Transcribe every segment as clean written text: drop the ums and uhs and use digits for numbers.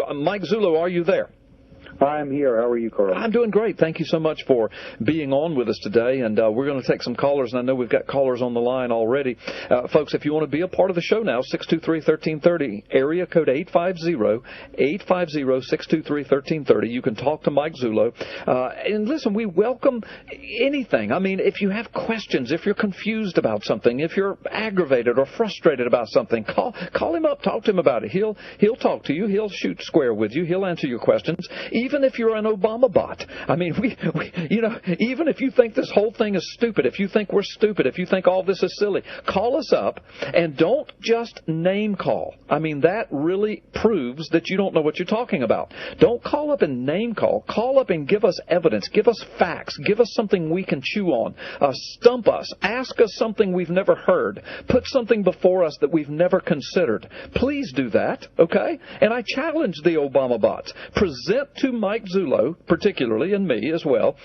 to Mike Zullo. Are you there? I'm here. How are you, Carl? I'm doing great. Thank you so much for being on with us today. And we're going to take some callers, and I know we've got callers on the line already. Folks, if you want to be a part of the show now, 623-1330, area code 850-623-1330. You can talk to Mike Zullo. And listen, we welcome anything. I mean, if you have questions, if you're confused about something, if you're aggravated or frustrated about something, call him up, talk to him about it. He'll talk to you. He'll shoot square with you. He'll answer your questions. Even if you're an Obama bot. I mean, we even if you think this whole thing is stupid, if you think we're stupid, if you think all this is silly, call us up and don't just name call. I mean, that really proves that you don't know what you're talking about. Don't call up and name call. Call up and give us evidence. Give us facts. Give us something we can chew on. Stump us. Ask us something we've never heard. Put something before us that we've never considered. Please do that, okay? And I challenge the Obama bots. Present to Mike Zullo, particularly, and me as well,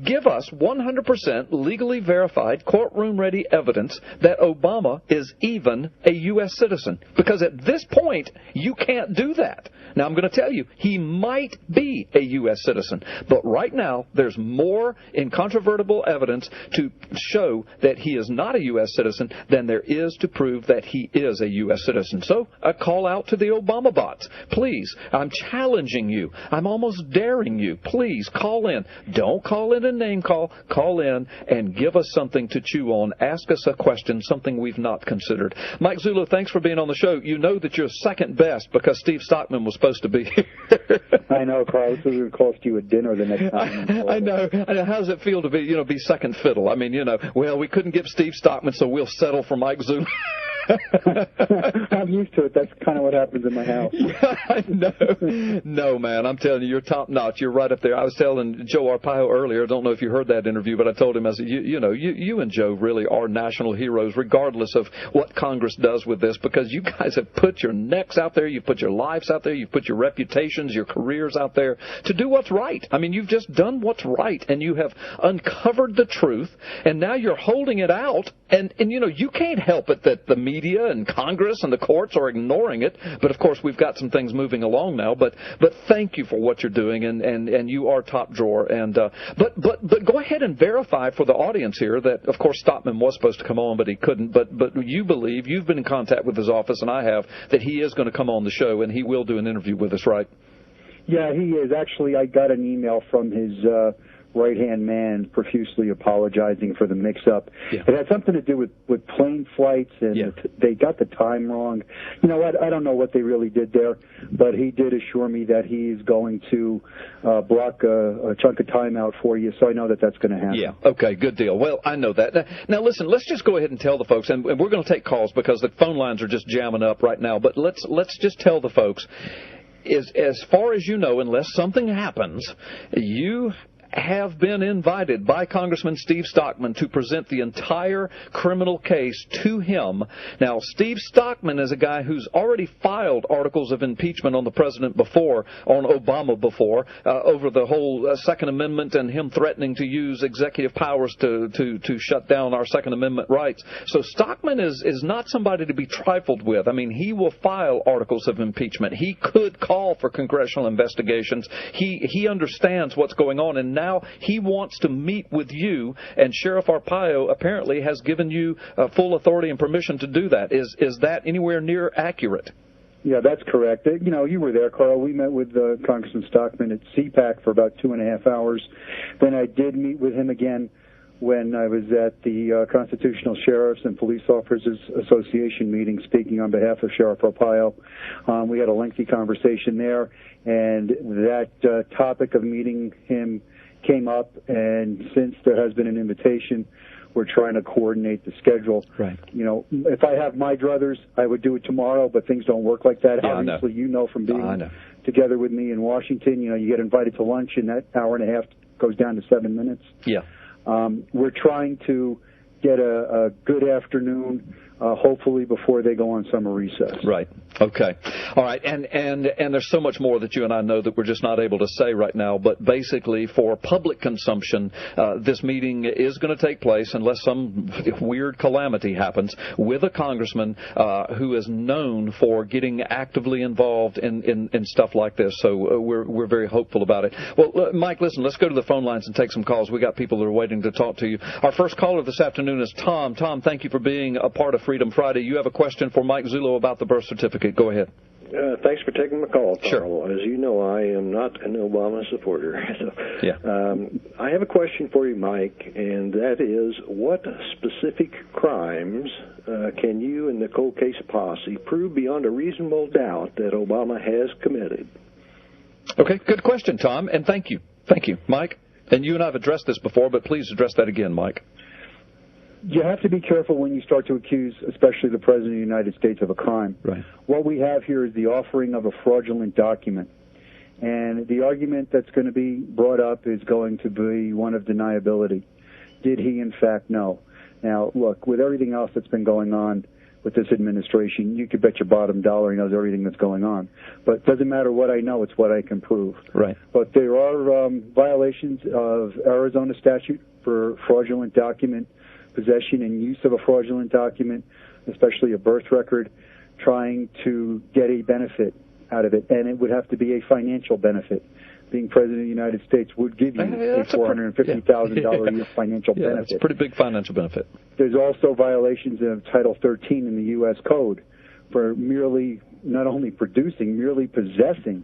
give us 100% legally verified, courtroom-ready evidence that Obama is even a U.S. citizen. Because at this point, you can't do that. Now, I'm going to tell you, he might be a U.S. citizen. But right now, there's more incontrovertible evidence to show that he is not a U.S. citizen than there is to prove that he is a U.S. citizen. So, a call out to the Obama bots. Please, I'm challenging you. I'm almost daring you. Please, call in. Don't call in a name call. Call in and give us something to chew on. Ask us a question, something we've not considered. Mike Zullo, thanks for being on the show. You know that you're second best because Steve Stockman was supposed to be here. I know, Carl. This is going to cost you a dinner the next time. I know. How does it feel to be second fiddle? I mean, well, we couldn't get Steve Stockman, so we'll settle for Mike Zullo. I'm used to it. That's kind of what happens in my house. Yeah, I know. No, man, I'm telling you, you're top notch. You're right up there. I was telling Joe Arpaio earlier, I don't know if you heard that interview, but I told him, I said, you and Joe really are national heroes, regardless of what Congress does with this, because you guys have put your necks out there, you've put your lives out there, you've put your reputations, your careers out there to do what's right. I mean, you've just done what's right, and you have uncovered the truth, and now you're holding it out, and you can't help it that the media and Congress and the courts are ignoring it. But of course, we've got some things moving along now. But thank you for what you're doing, and you are top drawer. And but go ahead and verify for the audience here that of course Stockman was supposed to come on, but he couldn't. But you believe, you've been in contact with his office, and I have, that he is going to come on the show and he will do an interview with us, right? Yeah, he is. Actually, I got an email from his right-hand man profusely apologizing for the mix-up. Yeah. It had something to do with plane flights, and they got the time wrong. You know what? I don't know what they really did there, but he did assure me that he's going to block a chunk of time out for you, so I know that that's going to happen. Yeah, okay, good deal. Well, I know that. Now, listen, let's just go ahead and tell the folks, and we're going to take calls because the phone lines are just jamming up right now, but let's just tell the folks, as far as you know, unless something happens, you have been invited by Congressman Steve Stockman to present the entire criminal case to him. Now, Steve Stockman is a guy who's already filed articles of impeachment on the president before, on Obama before, over the whole Second Amendment and him threatening to use executive powers to shut down our Second Amendment rights. So Stockman is not somebody to be trifled with. I mean, he will file articles of impeachment. He could call for congressional investigations. He understands what's going on, and now he wants to meet with you, and Sheriff Arpaio apparently has given you full authority and permission to do that. Is that anywhere near accurate? Yeah, that's correct. You were there, Carl. We met with Congressman Stockman at CPAC for about 2.5 hours. Then I did meet with him again when I was at the Constitutional Sheriffs and Police Officers Association meeting speaking on behalf of Sheriff Arpaio. We had a lengthy conversation there, and that topic of meeting him came up, and since there has been an invitation, we're trying to coordinate the schedule. Right. If I have my druthers, I would do it tomorrow, but things don't work like that. Yeah, obviously, from being together with me in Washington, you get invited to lunch, and that hour and a half goes down to 7 minutes. Yeah. We're trying to get a good afternoon hopefully before they go on summer recess. Right. Okay. All right. And there's so much more that you and I know that we're just not able to say right now. But basically, for public consumption, this meeting is going to take place unless some weird calamity happens with a congressman who is known for getting actively involved in stuff like this. So we're very hopeful about it. Well, Mike, listen, let's go to the phone lines and take some calls. We got people that are waiting to talk to you. Our first caller this afternoon is Tom. Tom, thank you for being a part of Freedom Friday. You have a question for Mike Zullo about the birth certificate. Go ahead. Thanks for taking my call, Carl. Sure. As you know, I am not an Obama supporter. So, yeah. I have a question for you, Mike, and that is, what specific crimes can you and the cold case posse prove beyond a reasonable doubt that Obama has committed? Okay, good question, Tom, and thank you. Thank you, Mike. And you and I have addressed this before, but please address that again, Mike. You have to be careful when you start to accuse, especially the President of the United States, of a crime. Right. What we have here is the offering of a fraudulent document. And the argument that's going to be brought up is going to be one of deniability. Did he, in fact, know? Now, look, with everything else that's been going on with this administration, you could bet your bottom dollar he knows everything that's going on. But it doesn't matter what I know, it's what I can prove. Right. But there are violations of Arizona statute for fraudulent document possession and use of a fraudulent document, especially a birth record, trying to get a benefit out of it. And it would have to be a financial benefit. Being President of the United States would give you a $450,000 a year financial benefit. It's a pretty big financial benefit. There's also violations of Title 13 in the U.S. Code for merely, not only producing, merely possessing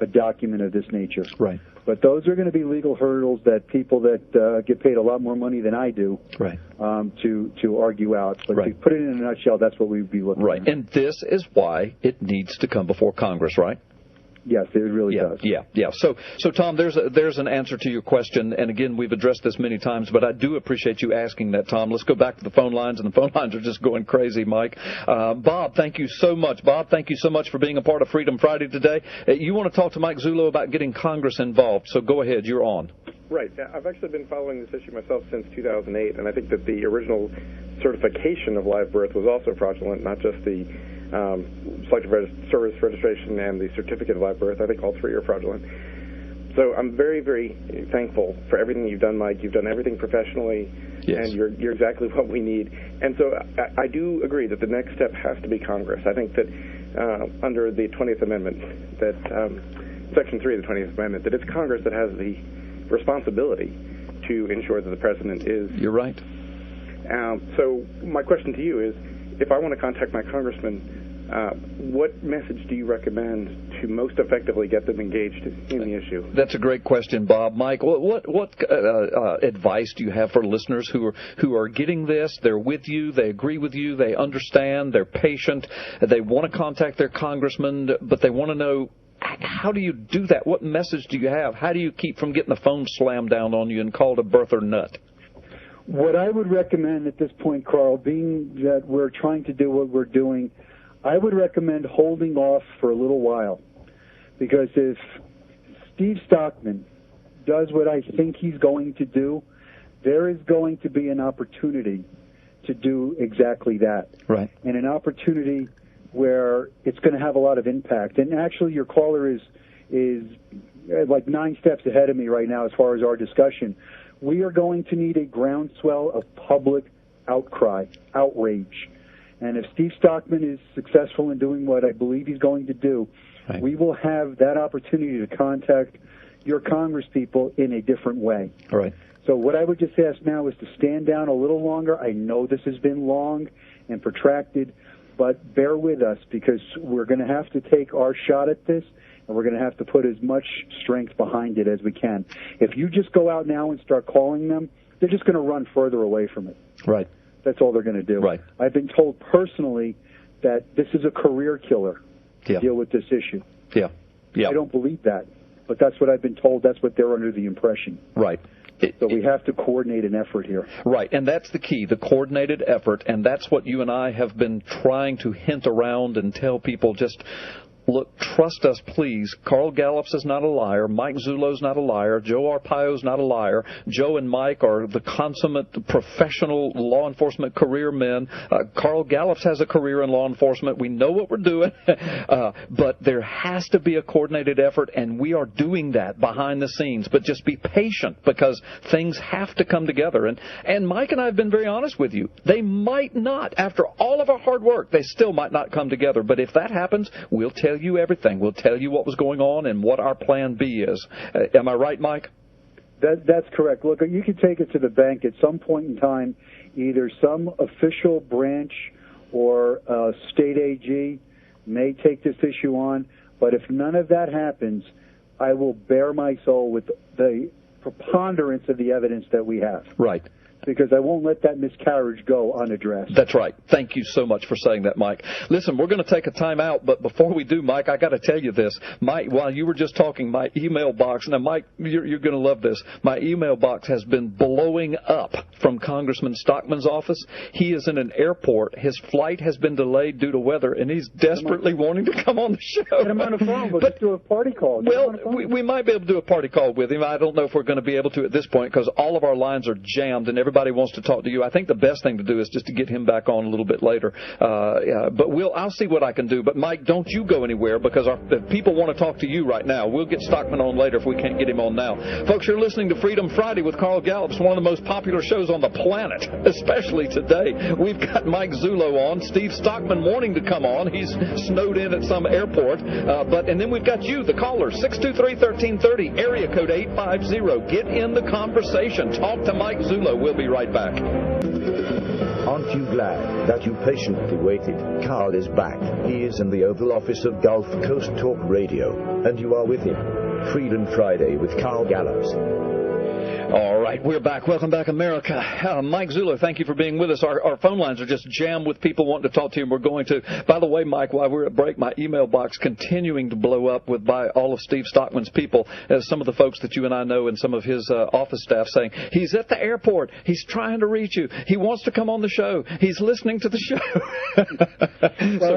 a document of this nature. Right. But those are going to be legal hurdles that people that get paid a lot more money than I do right. To argue out. But right. to put it in a nutshell, that's what we'd be looking at. Right. And this is why it needs to come before Congress, right? Yes, it really does. Yeah. So Tom, there's an answer to your question, and again, we've addressed this many times, but I do appreciate you asking that, Tom. Let's go back to the phone lines, and the phone lines are just going crazy, Mike. Bob, thank you so much. Bob, thank you so much for being a part of Freedom Friday today. You want to talk to Mike Zullo about getting Congress involved, so go ahead. You're on. Right. I've actually been following this issue myself since 2008, and I think that the original certification of live birth was also fraudulent, not just the selective service registration and the certificate of live birth. I think all three are fraudulent. So I'm very, very thankful for everything you've done, Mike. You've done everything professionally, yes. And you're exactly what we need. And so I do agree that the next step has to be Congress. I think that under the 20th Amendment, that Section 3 of the 20th Amendment, that it's Congress that has the responsibility to ensure that the president is... You're right. So my question to you is, if I want to contact my congressman, what message do you recommend to most effectively get them engaged in the issue? That's a great question, Bob. Mike, what advice do you have for listeners who are getting this? They're with you, they agree with you, they understand, they're patient, they want to contact their congressman, but they want to know, how do you do that? What message do you have? How do you keep from getting the phone slammed down on you and called a birther nut? What I would recommend at this point, Carl, being that we're trying to do what we're doing, I would recommend holding off for a little while. Because if Steve Stockman does what I think he's going to do, there is going to be an opportunity to do exactly that. Right. And an opportunity where it's going to have a lot of impact. And actually, your caller is like 9 steps ahead of me right now as far as our discussion. We are going to need a groundswell of public outcry, outrage. And if Steve Stockman is successful in doing what I believe he's going to do, right, we will have that opportunity to contact your congresspeople in a different way. All right. So what I would just ask now is to stand down a little longer. I know this has been long and protracted, but bear with us because we're going to have to take our shot at this, and we're going to have to put as much strength behind it as we can. If you just go out now and start calling them, they're just going to run further away from it. Right. That's all they're going to do. Right. I've been told personally that this is a career killer to deal with this issue. Yeah. I don't believe that, but that's what I've been told. That's what they're under the impression. Right. So we have to coordinate an effort here. Right, and that's the key, the coordinated effort, and that's what you and I have been trying to hint around and tell people, just Look, trust us, please. Carl Gallups is not a liar. Mike Zullo's not a liar. Joe Arpaio's not a liar. Joe and Mike are the consummate professional law enforcement career men. Carl Gallups has a career in law enforcement. We know what we're doing. But there has to be a coordinated effort, and we are doing that behind the scenes. But just be patient, because things have to come together. And Mike and I have been very honest with you. They might not, after all of our hard work, they still might not come together. But if that happens, we'll tell you everything. We'll tell you what was going on and what our plan B is. Am I right, Mike? That's correct. Look, you can take it to the bank at some point in time. Either some official branch or state AG may take this issue on. But if none of that happens, I will bare my soul with the preponderance of the evidence that we have. Right. Because I won't let that miscarriage go unaddressed. That's right. Thank you so much for saying that, Mike. Listen, we're going to take a time out, but before we do, Mike, I got to tell you this. Mike, while you were just talking, my email box, now, Mike, you're going to love this. My email box has been blowing up from Congressman Stockman's office. He is in an airport. His flight has been delayed due to weather, and he's desperately wanting to come on the show. Get him on the phone. We'll just do a party call. Well, we might be able to do a party call with him. I don't know if we're going to be able to at this point, because all of our lines are jammed, and everybody wants to talk to you. I think the best thing to do is just to get him back on a little bit later. But I'll see what I can do. But, Mike, don't you go anywhere, because the people want to talk to you right now. We'll get Stockman on later if we can't get him on now. Folks, you're listening to Freedom Friday with Carl Gallups, one of the most popular shows on the planet, especially today. We've got Mike Zullo on. Steve Stockman wanting to come on. He's snowed in at some airport. And then we've got you, the caller, 623-1330, area code 850. Get in the conversation. Talk to Mike Zullo. We'll be right back. Aren't you glad that you patiently waited? Carl is back. He is in the Oval Office of Gulf Coast Talk Radio, and you are with him. Freedom Friday with Carl Gallups. All right, we're back. Welcome back, America. Mike Zullo, thank you for being with us. Our phone lines are just jammed with people wanting to talk to you, and we're going to. By the way, Mike, while we're at break, my email box continuing to blow up by all of Steve Stockman's people, as some of the folks that you and I know and some of his office staff saying, he's at the airport. He's trying to reach you. He wants to come on the show. He's listening to the show. Well,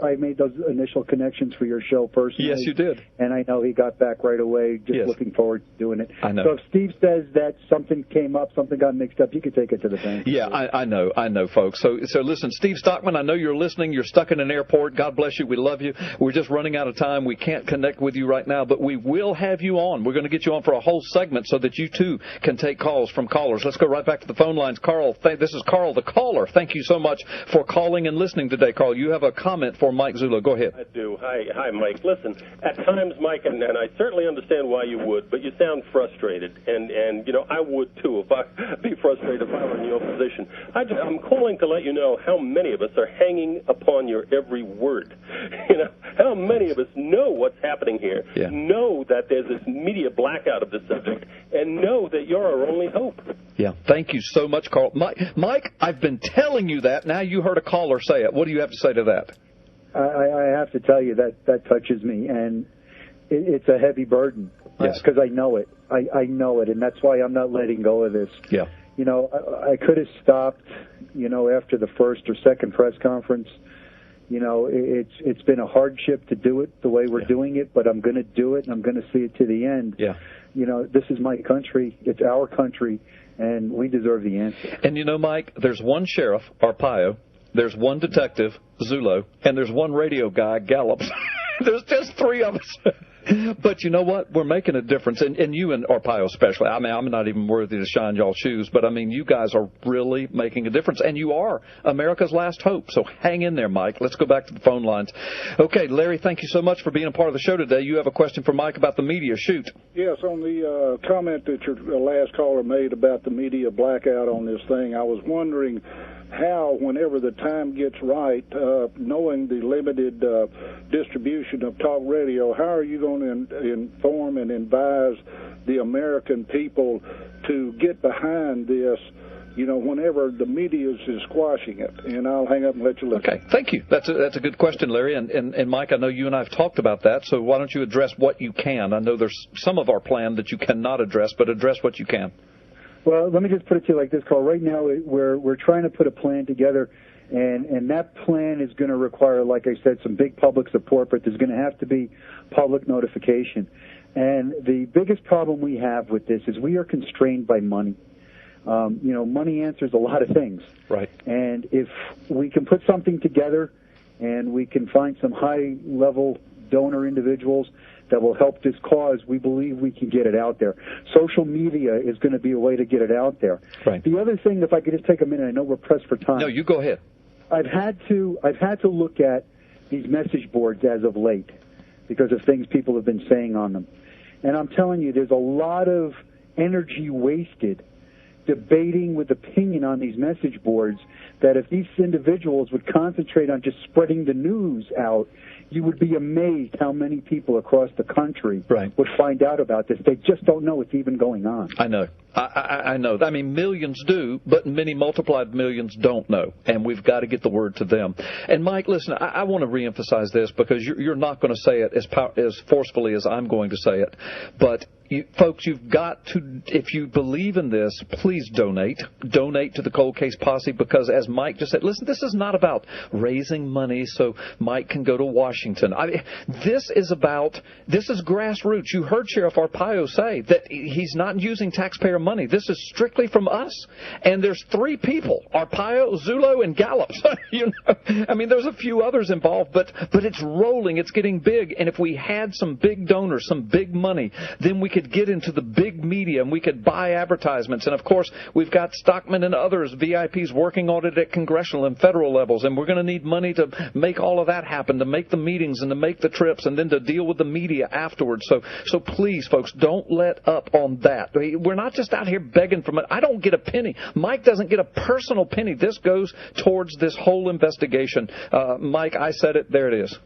I made those initial connections for your show personally. Yes, you did. And I know he got back right away, just looking forward to doing it. I know. So if Steve says that something came up, something got mixed up, you could take it to the bank. Yeah, I know, folks. So listen, Steve Stockman, I know you're listening. You're stuck in an airport. God bless you. We love you. We're just running out of time. We can't connect with you right now, but we will have you on. We're going to get you on for a whole segment so that you, too, can take calls from callers. Let's go right back to the phone lines. Carl, this is Carl, the caller. Thank you so much for calling and listening today, Carl. You have a comment for Mike Zullo. Go ahead. I do. Hi, Mike. Listen, at times, Mike, and I certainly understand why you would, but you sound frustrated, and you know, I would too if I'd be frustrated if I were in your position. I'm calling to let you know how many of us are hanging upon your every word. You know, how many of us know what's happening here, know that there's this media blackout of the subject, and know that you're our only hope. Yeah, thank you so much, Carl. Mike, I've been telling you that. Now you heard a caller say it. What do you have to say to that? I have to tell you that touches me, and it's a heavy burden. Yes. Because I know it. I know it, and that's why I'm not letting go of this. Yeah. You know, I could have stopped, you know, after the first or second press conference. You know, it's been a hardship to do it the way we're doing it, but I'm going to do it, and I'm going to see it to the end. Yeah. You know, this is my country. It's our country, and we deserve the answer. And, you know, Mike, there's one sheriff, Arpaio, there's one detective, Zullo, and there's one radio guy, Gallups. There's just three of us. But you know what? We're making a difference, and you and Arpaio especially. I mean, I'm not even worthy to shine y'all's shoes, but, I mean, you guys are really making a difference, and you are America's last hope. So hang in there, Mike. Let's go back to the phone lines. Okay, Larry, thank you so much for being a part of the show today. You have a question for Mike about the media. Shoot. Yes, on the comment that your last caller made about the media blackout on this thing, I was wondering how, whenever the time gets right, knowing the limited distribution of talk radio, how are you going to inform and advise the American people to get behind this, you know, whenever the media is squashing it? And I'll hang up and let you listen. Okay, thank you. That's a good question, Larry. And Mike, I know you and I have talked about that, so why don't you address what you can? I know there's some of our plan that you cannot address, but address what you can. Well, let me just put it to you like this, Carl. Right now, we're trying to put a plan together, And that plan is going to require, like I said, some big public support, but there's going to have to be public notification. And the biggest problem we have with this is we are constrained by money. Money answers a lot of things. Right. And if we can put something together and we can find some high-level donor individuals that will help this cause, we believe we can get it out there. Social media is going to be a way to get it out there. Right. The other thing, if I could just take a minute, I know we're pressed for time. No, you go ahead. I've had to look at these message boards as of late because of things people have been saying on them. And I'm telling you, there's a lot of energy wasted debating with opinion on these message boards that if these individuals would concentrate on just spreading the news out, you would be amazed how many people across the country would find out about this. They just don't know it's even going on. I know. I know. I mean, millions do, but many multiplied millions don't know, and we've got to get the word to them. And, Mike, listen, I want to reemphasize this because you're not going to say it as forcefully as I'm going to say it, but folks, you've got to, if you believe in this, please donate. Donate to the Cold Case Posse because, as Mike just said, listen, this is not about raising money so Mike can go to Washington. I mean, this is grassroots. You heard Sheriff Arpaio say that he's not using taxpayer money. This is strictly from us. And there's 3 people, Arpaio, Zullo, and Gallups. I mean, there's a few others involved, but it's rolling. It's getting big. And if we had some big donors, some big money, then we could get into the big media and we could buy advertisements. And, of course, we've got Stockman and others, VIPs, working on it at congressional and federal levels. And we're going to need money to make all of that happen, to make the meetings and to make the trips and then to deal with the media afterwards. So please, folks, don't let up on that. We're not just out here begging for money. I don't get a penny. Mike doesn't get a personal penny. This goes towards this whole investigation. Mike, I said it. There it is.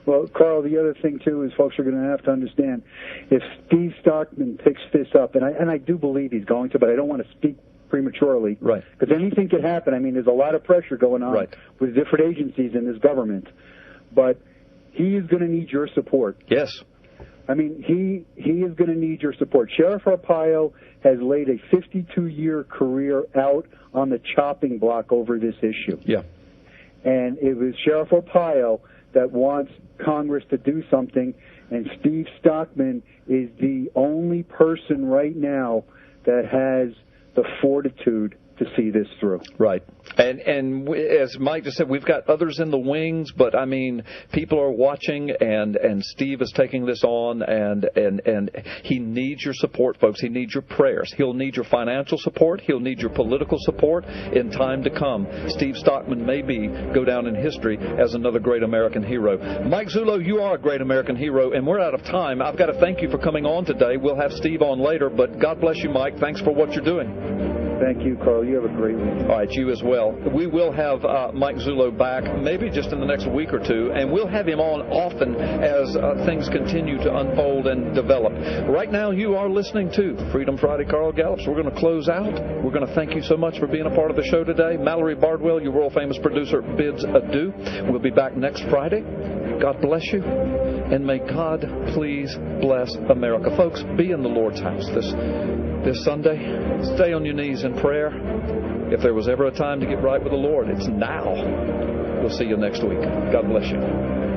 Well, Carl, the other thing, too, is folks are going to have to understand if Steve Stockman picks this up, and I do believe he's going to, but I don't want to speak prematurely. Right. Because anything could happen. I mean, there's a lot of pressure going on with different agencies in this government. But he is going to need your support. Yes. I mean, he is going to need your support. Sheriff Arpaio has laid a 52-year career out on the chopping block over this issue. Yeah. And it was Sheriff Arpaio that wants Congress to do something, and Steve Stockman is the only person right now that has the fortitude to see this through. Right. And as Mike just said, we've got others in the wings, but I mean, people are watching, and Steve is taking this on, and he needs your support, folks. He needs your prayers. He'll need your financial support. He'll need your political support in time to come. Steve Stockman may go down in history as another great American hero. Mike Zullo, you are a great American hero, and we're out of time. I've got to thank you for coming on today. We'll have Steve on later, but God bless you, Mike. Thanks for what you're doing. Thank you, Carl. You have a great week. All right, you as well. We will have Mike Zullo back maybe just in the next week or two, and we'll have him on often as things continue to unfold and develop. Right now, you are listening to Freedom Friday, Carl Gallups. We're going to close out. We're going to thank you so much for being a part of the show today. Mallory Bardwell, your world-famous producer, bids adieu. We'll be back next Friday. God bless you, and may God please bless America. Folks, be in the Lord's house this Sunday. Stay on your knees in prayer. If there was ever a time to get right with the Lord, it's now. We'll see you next week. God bless you.